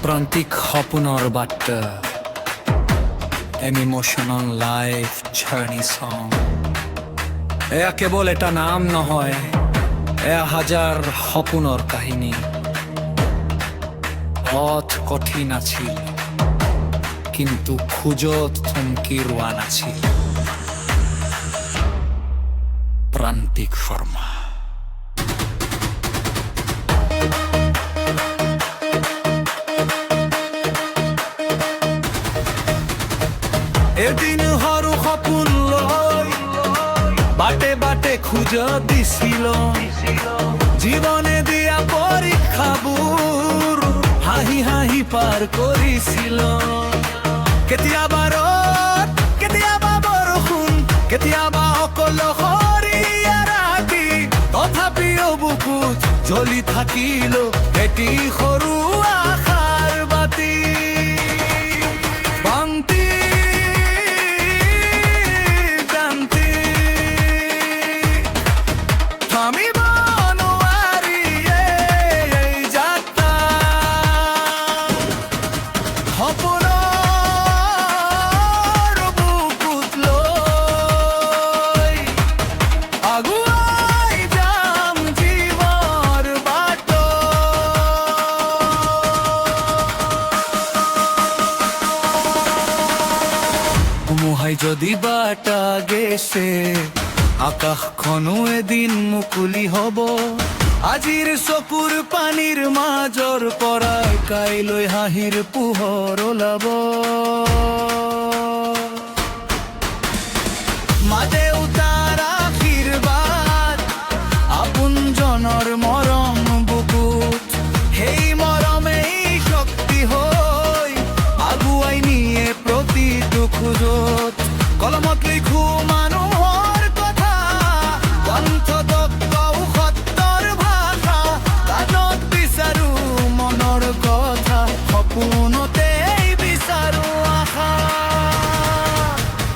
প্ৰান্তিক সপোনৰ বাৰ্তা N emotional life journey সং এয়া কেৱল এটা নাম নহয়, এয়া হাজাৰ সপোনৰ কাহিনী। পথ কঠিন আছিল, কিন্তু খোজত থমকি ৰোৱা নাছিল। প্ৰান্তিক শৰ্মা। এদিন সৰু সপোন লৈ বাটে বাটে খোজ দিছিল, জীৱনে দিয়া পৰীক্ষাবোৰ হাঁহি হাঁহি পাৰ কৰিছিল। কেতিয়াবা ৰ'দ, কেতিয়াবা বৰষুণ, কেতিয়াবা অকলশৰীয়া ৰাতি, তথাপিও বুকুত জ্বলি থাকিল এটি সৰু আশাৰ বাতি। যদি বাটা গেছে, আকাশখনো এদিন মুকলি হব। আজিৰ চকুৰ পানীৰ মাজৰ পৰাই কাইলৈ হাঁহিৰ পোহৰ ওলাব। মা দেউতাৰ আশীৰ্বাদ, আপোনজনৰ মৰম বুকুত, সেই মৰমেই শক্তি হৈ আগুৱাই নিয়ে প্ৰতিটো খোজত। কলমত লিখো মানুহৰ কথা, কণ্ঠত কওঁ সত্যৰ ভাষা, গানত বিচাৰো মনৰ কথা, সপোনতেই বিচাৰো আশা।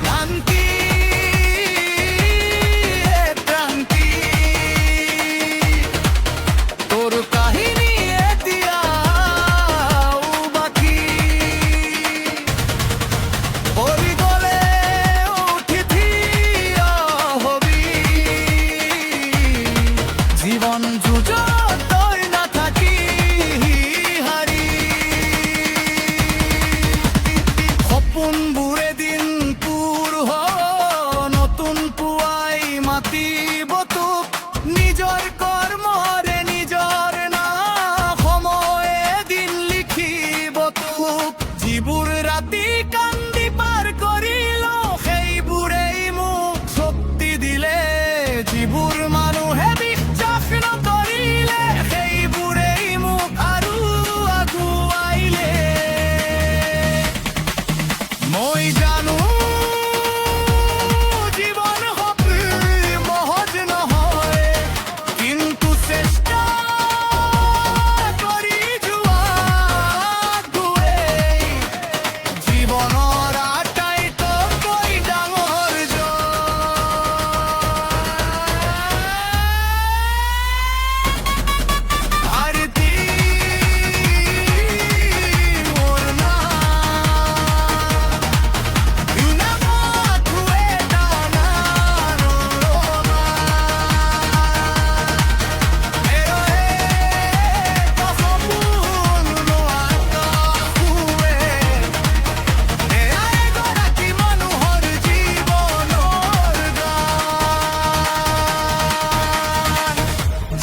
ক্ৰান্তি ক্ৰান্তি, তোৰ কাহিনী এতিয়াও বাকী। জীৱন যুঁজত তই নাথাকি হাৰি, সপোনবোৰ এদিন পূৰ হ'ব, নতুন পুৱাই মাতিব তোক। নিজৰ কৰ্মৰে নিজৰ নাম সময় এদিন লিখিব তোক। যিবোৰ ৰাতি কান্দি পাৰ কৰিল, সেইবোৰেই মোক শক্তি দিলে। যিবোৰ মানুহে নকৰিলে, সেইবোৰেই মোক আৰু আগুৱাইলে। মই জানো জীৱন সহজ নহয়, কিন্তু চেষ্টা কৰি যোৱাটোৱেই জীৱনৰ আটাইতকৈ ডাঙৰ জয়।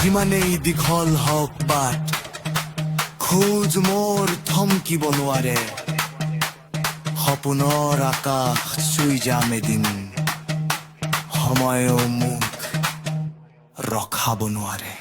যিমানেই দীঘল হওক বাট, খোজ মোৰ থমকিব নোৱাৰে। সপোনৰ আকাশ চুই যাম এদিন, সময়ও মোক ৰখাব নোৱাৰে।